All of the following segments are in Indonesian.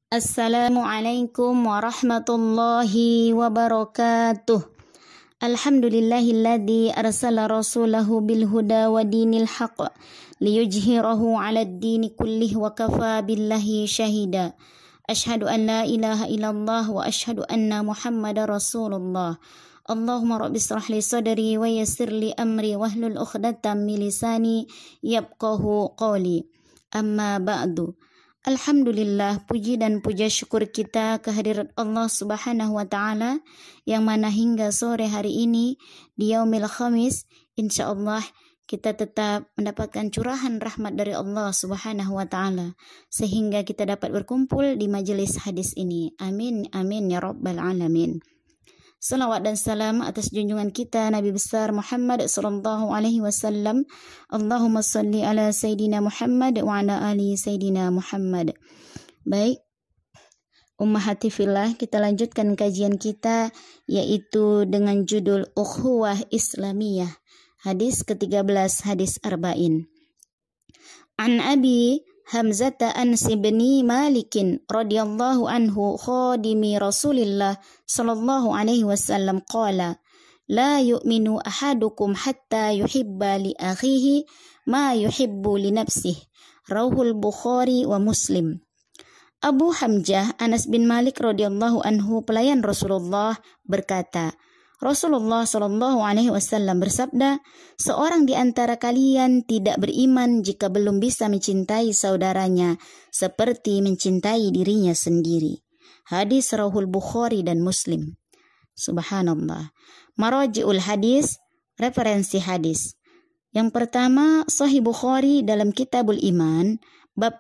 Assalamualaikum warahmatullahi wabarakatuh. Alhamdulillahilladzi arsala rasulahu bil huda wa dinil haqq liyujhirahu 'alad dini kullih wa kafa billahi syahida. Asyhadu an la ilaha illallah wa asyhadu anna Muhammadar Rasulullah. Allahumma rabbi shrah li sadri wa yassir li amri wahlul 'uqdatam min lisani yafqahu qawli. Amma ba'du. Alhamdulillah, puji dan puja syukur kita kehadirat Allah Subhanahu wa Ta'ala, yang mana hingga sore hari ini di Yaumil Khamis, insyaallah kita tetap mendapatkan curahan rahmat dari Allah Subhanahu wa Ta'ala, sehingga kita dapat berkumpul di majelis hadis ini. Amin amin ya rabbal alamin. Salawat dan salam atas junjungan kita Nabi besar Muhammad sallallahu alaihi wasallam. Allahumma salli ala Sayyidina Muhammad wa ala ali Sayyidina Muhammad. Baik, ummahati fillah, kita lanjutkan kajian kita yaitu dengan judul Ukhuwah Islamiyah, hadis ke-13, hadis arba'in. An Abi Hamzata Anas bin Malikin radhiyallahu anhu khadimi Rasulillah sallallahu alaihi wasallam qala la yu'minu ahadukum hatta yuhibba li akhihi ma yuhibbu li nafsihi. Rawahul Bukhari wa Muslim. Abu Hamzah Anas bin Malik radhiyallahu anhu, pelayan Rasulullah, berkata, Rasulullah sallallahu alaihi wasallam bersabda, seorang di antara kalian tidak beriman jika belum bisa mencintai saudaranya seperti mencintai dirinya sendiri. Hadis rawahul Bukhari dan Muslim. Subhanallah. Maraji'ul hadis, referensi hadis. Yang pertama, Sahih Bukhari dalam Kitabul Iman, bab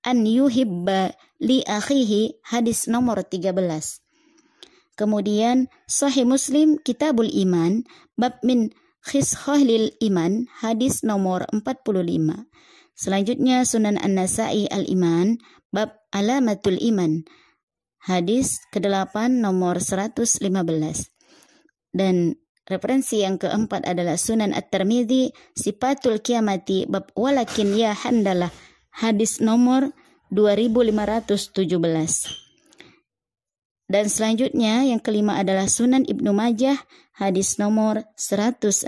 an yuhibba li akhihi, hadis nomor 13. Kemudian Sahih Muslim Kitabul Iman, bab min khishalil iman, hadis nomor 45. Selanjutnya Sunan An-Nasa'i Al-Iman, bab alamatul iman, hadis ke-8 nomor 115. Dan referensi yang keempat adalah Sunan At-Tirmidzi Sifatul Qiyamati, bab walakin ya handalah, hadis nomor 2517. Dan selanjutnya yang kelima adalah Sunan Ibnu Majah, hadis nomor 167.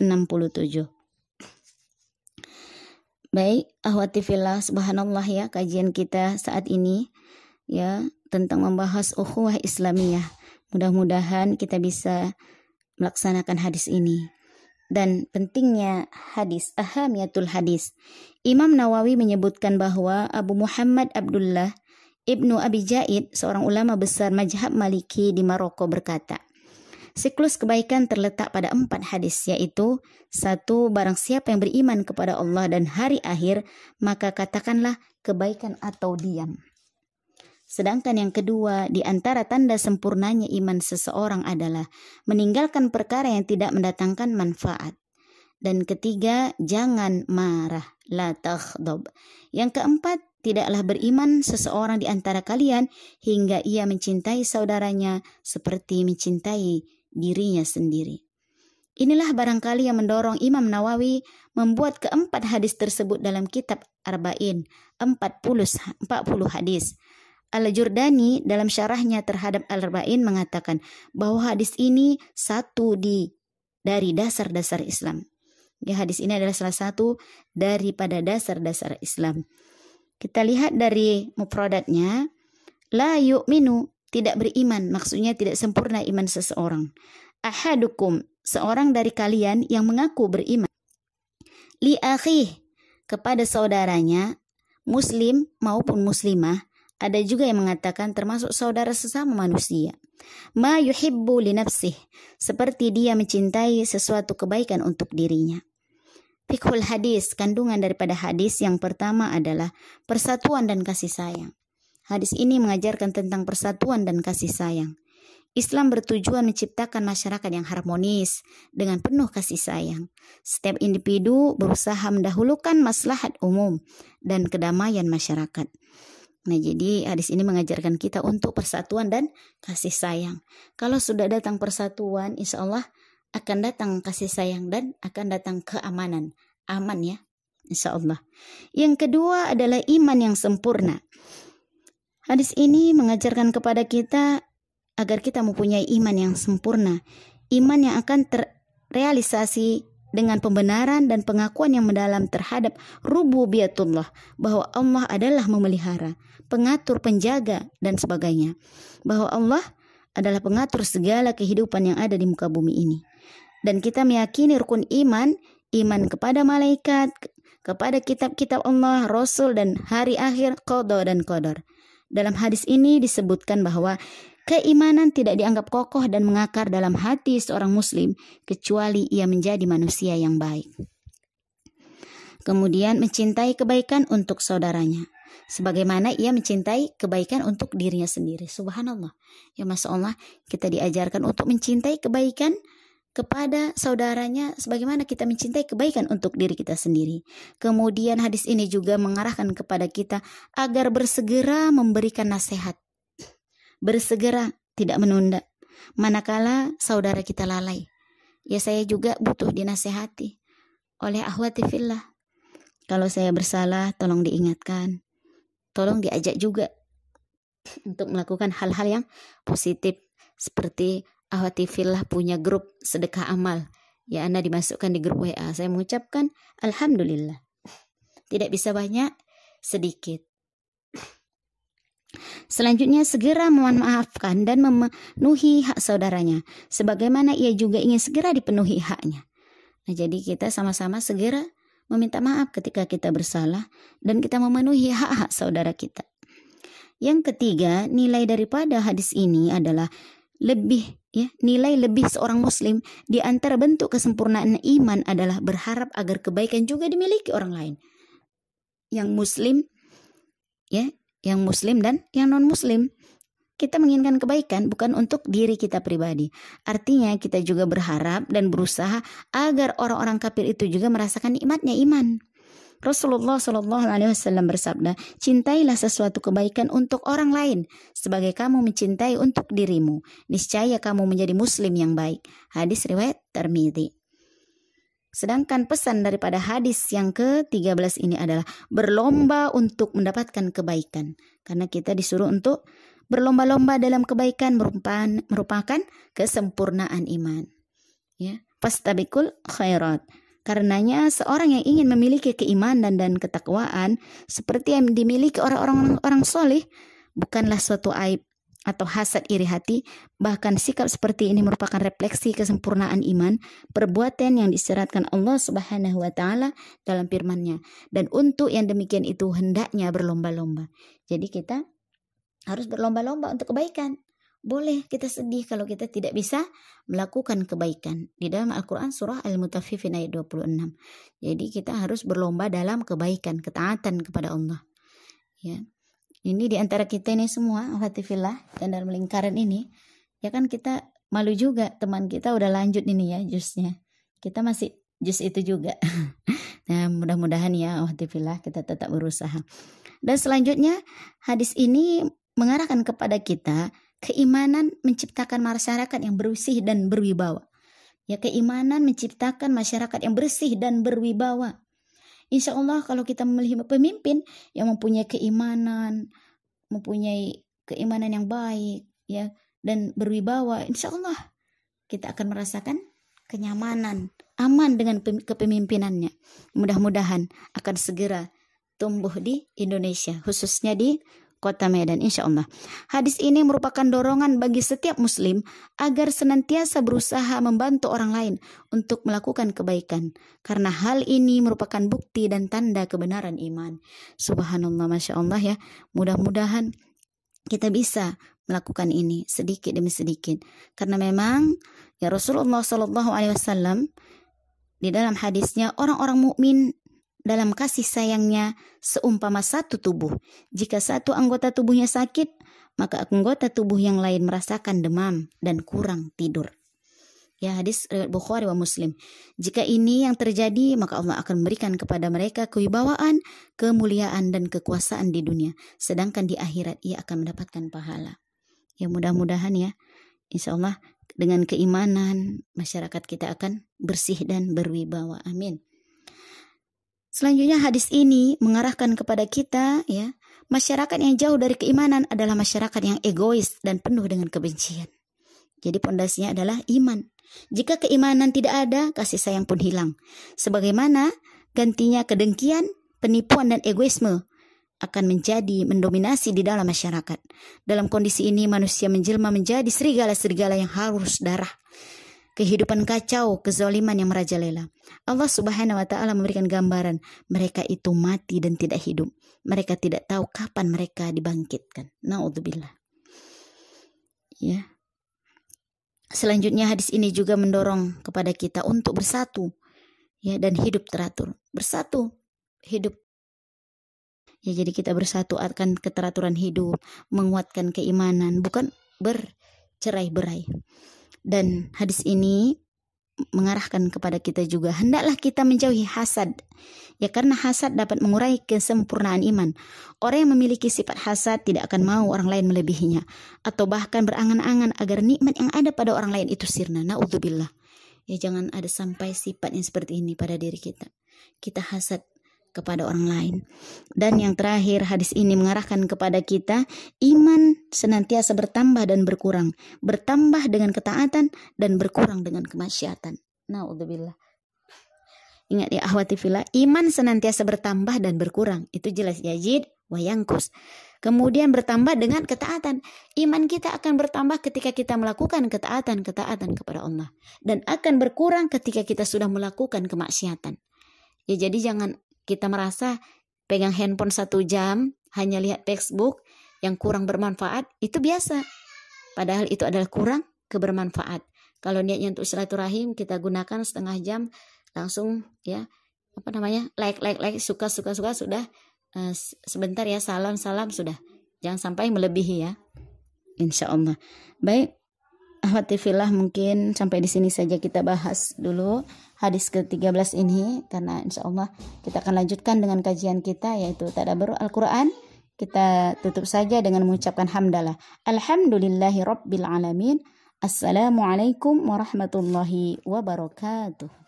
Baik, ahwati fillah, subhanallah ya, kajian kita saat ini ya tentang membahas ukhuwah Islamiyah. Mudah-mudahan kita bisa melaksanakan hadis ini. Dan pentingnya hadis, ahamiyatul hadis. Imam Nawawi menyebutkan bahwa Abu Muhammad Abdullah Ibnu Abi Jaid, seorang ulama besar mazhab Maliki di Maroko, berkata, siklus kebaikan terletak pada 4 hadis, yaitu 1. Barang siapa yang beriman kepada Allah dan hari akhir, maka katakanlah kebaikan atau diam. Sedangkan yang kedua, di antara tanda sempurnanya iman seseorang adalah meninggalkan perkara yang tidak mendatangkan manfaat. Dan ketiga, jangan marah, la taghdab. Yang keempat, tidaklah beriman seseorang di antara kalian hingga ia mencintai saudaranya seperti mencintai dirinya sendiri. Inilah barangkali yang mendorong Imam Nawawi membuat keempat hadis tersebut dalam kitab Arba'in, 40 hadis. Al-Jurdani dalam syarahnya terhadap Al-Arba'in mengatakan bahwa hadis ini satu dari dasar-dasar Islam. Ya, hadis ini adalah salah satu daripada dasar-dasar Islam. Kita lihat dari mufradatnya, la yu'minu, tidak beriman, maksudnya tidak sempurna iman seseorang. Ahadukum, seorang dari kalian yang mengaku beriman. Li akhih, kepada saudaranya, muslim maupun muslimah, ada juga yang mengatakan termasuk saudara sesama manusia. Ma yuhibbu li nafsih, seperti dia mencintai sesuatu kebaikan untuk dirinya. Fiqhul hadis, kandungan daripada hadis yang pertama adalah persatuan dan kasih sayang. Hadis ini mengajarkan tentang persatuan dan kasih sayang. Islam bertujuan menciptakan masyarakat yang harmonis dengan penuh kasih sayang. Setiap individu berusaha mendahulukan maslahat umum dan kedamaian masyarakat. Nah, jadi hadis ini mengajarkan kita untuk persatuan dan kasih sayang. Kalau sudah datang persatuan, insya Allah akan datang kasih sayang dan akan datang keamanan. Aman ya, insya Allah. Yang kedua adalah iman yang sempurna. Hadis ini mengajarkan kepada kita agar kita mempunyai iman yang sempurna, iman yang akan terrealisasi dengan pembenaran dan pengakuan yang mendalam terhadap rububiyatullah, bahwa Allah adalah memelihara, pengatur, penjaga, dan sebagainya. Bahwa Allah adalah pengatur segala kehidupan yang ada di muka bumi ini. Dan kita meyakini rukun iman, iman kepada malaikat, kepada kitab-kitab Allah, Rasul, dan hari akhir, qada dan qadar. Dalam hadis ini disebutkan bahwa keimanan tidak dianggap kokoh dan mengakar dalam hati seorang muslim kecuali ia menjadi manusia yang baik. Kemudian mencintai kebaikan untuk saudaranya, sebagaimana ia mencintai kebaikan untuk dirinya sendiri. Subhanallah. Ya Masya Allah, kita diajarkan untuk mencintai kebaikan kepada saudaranya sebagaimana kita mencintai kebaikan untuk diri kita sendiri. Kemudian hadis ini juga mengarahkan kepada kita agar bersegera memberikan nasihat. Bersegera, tidak menunda. Manakala saudara kita lalai. Ya saya juga butuh dinasehati oleh akhwati fillah. Kalau saya bersalah, tolong diingatkan. Tolong diajak juga untuk melakukan hal-hal yang positif. Seperti akhwati fillah punya grup sedekah amal. Ya Anda dimasukkan di grup WA. Saya mengucapkan Alhamdulillah. Tidak bisa banyak, sedikit. Selanjutnya segera memaafkan dan memenuhi hak saudaranya, sebagaimana ia juga ingin segera dipenuhi haknya. Nah, jadi kita sama-sama segera meminta maaf ketika kita bersalah dan kita memenuhi hak-hak saudara kita. Yang ketiga, nilai daripada hadis ini adalah nilai lebih seorang muslim di antara bentuk kesempurnaan iman adalah berharap agar kebaikan juga dimiliki orang lain. Yang muslim dan yang non-muslim. Kita menginginkan kebaikan bukan untuk diri kita pribadi. Artinya kita juga berharap dan berusaha agar orang-orang kafir itu juga merasakan nikmatnya iman. Rasulullah SAW bersabda, cintailah sesuatu kebaikan untuk orang lain sebagai kamu mencintai untuk dirimu. Niscaya kamu menjadi muslim yang baik. Hadis riwayat Tirmidzi. Sedangkan pesan daripada hadis yang ke-13 ini adalah berlomba untuk mendapatkan kebaikan. Karena kita disuruh untuk berlomba-lomba dalam kebaikan merupakan kesempurnaan iman. Ya, fastabiqul khairat. Karenanya seorang yang ingin memiliki keimanan dan ketakwaan seperti yang dimiliki orang-orang soleh bukanlah suatu aib atau hasad iri hati. Bahkan sikap seperti ini merupakan refleksi kesempurnaan iman, perbuatan yang disyaratkan Allah Subhanahu wa taala dalam firman-Nya. Dan untuk yang demikian itu hendaknya berlomba-lomba. Jadi kita harus berlomba-lomba untuk kebaikan. Boleh kita sedih kalau kita tidak bisa melakukan kebaikan. Di dalam Al-Quran surah Al-Mutaffifin ayat 26. Jadi kita harus berlomba dalam kebaikan, ketaatan kepada Allah. Ya. Ini di antara kita ini semua, akhwati fillah, dan dalam lingkaran ini, ya kan kita malu juga, teman kita udah lanjut ini ya jusnya. Kita masih jus itu juga. Nah, mudah-mudahan ya akhwati fillah kita tetap berusaha. Dan selanjutnya hadis ini mengarahkan kepada kita keimanan menciptakan masyarakat yang bersih dan berwibawa. Ya, keimanan menciptakan masyarakat yang bersih dan berwibawa. Insya Allah kalau kita memilih pemimpin yang mempunyai keimanan yang baik, ya, dan berwibawa, insya Allah kita akan merasakan kenyamanan, aman dengan kepemimpinannya. Mudah-mudahan akan segera tumbuh di Indonesia, khususnya di Kota Medan, insya Allah. Hadis ini merupakan dorongan bagi setiap muslim agar senantiasa berusaha membantu orang lain untuk melakukan kebaikan. Karena hal ini merupakan bukti dan tanda kebenaran iman. Subhanallah, Masya Allah ya. Mudah-mudahan kita bisa melakukan ini sedikit demi sedikit. Karena memang ya Rasulullah SAW di dalam hadisnya, orang-orang mukmin dalam kasih sayangnya seumpama satu tubuh. Jika satu anggota tubuhnya sakit, maka anggota tubuh yang lain merasakan demam dan kurang tidur. Ya, hadis Bukhari wa Muslim. Jika ini yang terjadi, maka Allah akan memberikan kepada mereka kewibawaan, kemuliaan, dan kekuasaan di dunia. Sedangkan di akhirat ia akan mendapatkan pahala. Ya, mudah-mudahan ya, insya Allah dengan keimanan masyarakat kita akan bersih dan berwibawa. Amin. Selanjutnya hadis ini mengarahkan kepada kita ya, Masyarakat yang jauh dari keimanan adalah masyarakat yang egois dan penuh dengan kebencian. Jadi pondasinya adalah iman. Jika keimanan tidak ada, kasih sayang pun hilang. Sebagaimana gantinya kedengkian, penipuan dan egoisme akan mendominasi di dalam masyarakat. Dalam kondisi ini manusia menjelma menjadi serigala-serigala yang haus darah. Kehidupan kacau, kezaliman yang merajalela. Allah Subhanahu wa taala memberikan gambaran, mereka itu mati dan tidak hidup. Mereka tidak tahu kapan mereka dibangkitkan. Naudzubillah. Ya. Selanjutnya hadis ini juga mendorong kepada kita untuk bersatu, ya, dan hidup teratur. Bersatu, hidup. Ya, jadi kita bersatu akan keteraturan hidup, menguatkan keimanan, bukan bercerai-berai. Dan hadis ini mengarahkan kepada kita juga, hendaklah kita menjauhi hasad. Ya, karena hasad dapat mengurai kesempurnaan iman. Orang yang memiliki sifat hasad tidak akan mau orang lain melebihinya, atau bahkan berangan-angan agar nikmat yang ada pada orang lain itu sirna. Naudzubillah. Ya, jangan ada sampai sifat yang seperti ini pada diri kita. Kita hasad kepada orang lain. Dan yang terakhir, hadis ini mengarahkan kepada kita, iman senantiasa bertambah dan berkurang, bertambah dengan ketaatan dan berkurang dengan kemaksiatan. Naudzubillah. Ingat ya akhwati fillah, iman senantiasa bertambah dan berkurang. Itu jelas, yazid wa yanqus. Kemudian bertambah dengan ketaatan. Iman kita akan bertambah ketika kita melakukan ketaatan kepada Allah, dan akan berkurang ketika kita sudah melakukan kemaksiatan. Ya, jadi jangan kita merasa pegang handphone 1 jam hanya lihat Facebook yang kurang bermanfaat, itu biasa. Padahal itu adalah kurang kebermanfaat. Kalau niatnya untuk silaturahim, kita gunakan setengah jam, langsung ya like suka sudah, sebentar ya salam sudah, jangan sampai melebihi ya, insya Allah. Baik ahwati fillah, mungkin sampai di sini saja kita bahas dulu hadis ke-13 ini, karena insya Allah kita akan lanjutkan dengan kajian kita yaitu tadabbur Al-Quran. Kita tutup saja dengan mengucapkan hamdalah, alhamdulillahi rabbil alamin. Assalamualaikum warahmatullahi wabarakatuh.